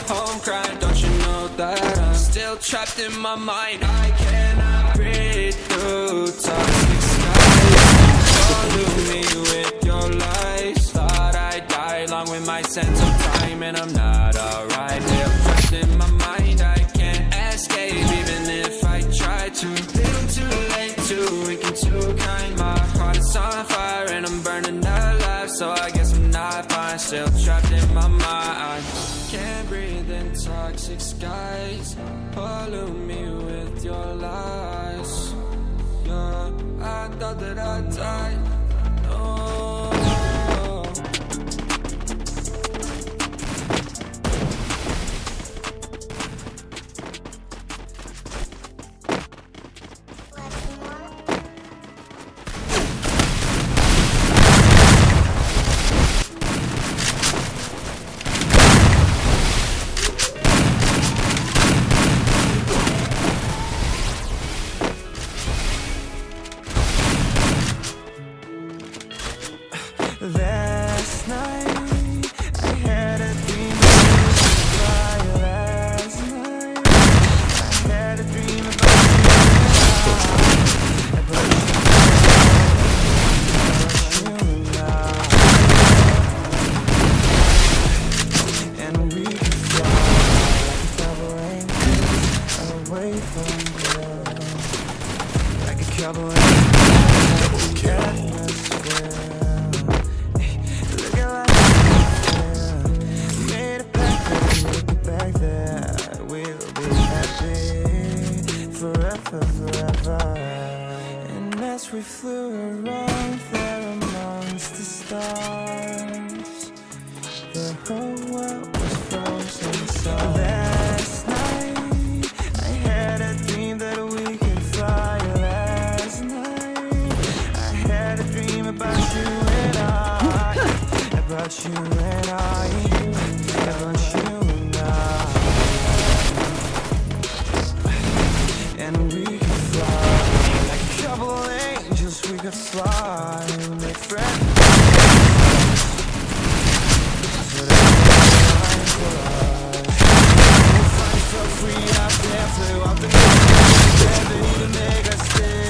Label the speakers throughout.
Speaker 1: home crying. Don't you know that I'm still trapped in my mind? I cannot breathe through toxic skies. Pollute me with your lies. Thought I'd die along with my sense of time, and I'm not alright. Still trapped in my mind, I can't escape even if I try to. Little too late, too weak and too kind. My heart is on fire and I'm burning alive, so I guess I'm not fine. Still trapped in my mind. Can't breathe in toxic skies. Pollute me with your lies. Yeah, I thought that I'd die. No.
Speaker 2: Last night, I had a dream about you. Last night, I had a dream about you. And we could fly away from you, like a couple of forever. And as we flew around there amongst the stars, the whole world was frozen. So last night, I had a dream that we could fly. Last night, I had a dream about you and I, about you and I, about you and I. And we could fly like a couple of angels. We could fly and make friends. So that's for us. We'll find so free out there, flew up and down together, even make us stay.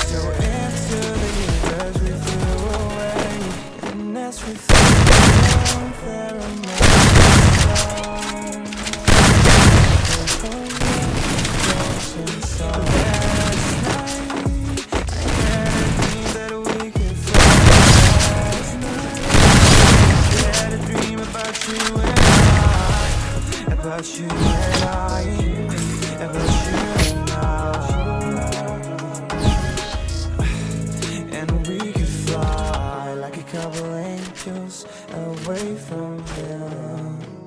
Speaker 2: So into the universe we flew away, and as we flew down there among the stars. So last night, I had a dream that we could fly. Last night, I had a dream about you and I, about you and I, about you and I. And we could fly like a couple angels away from here.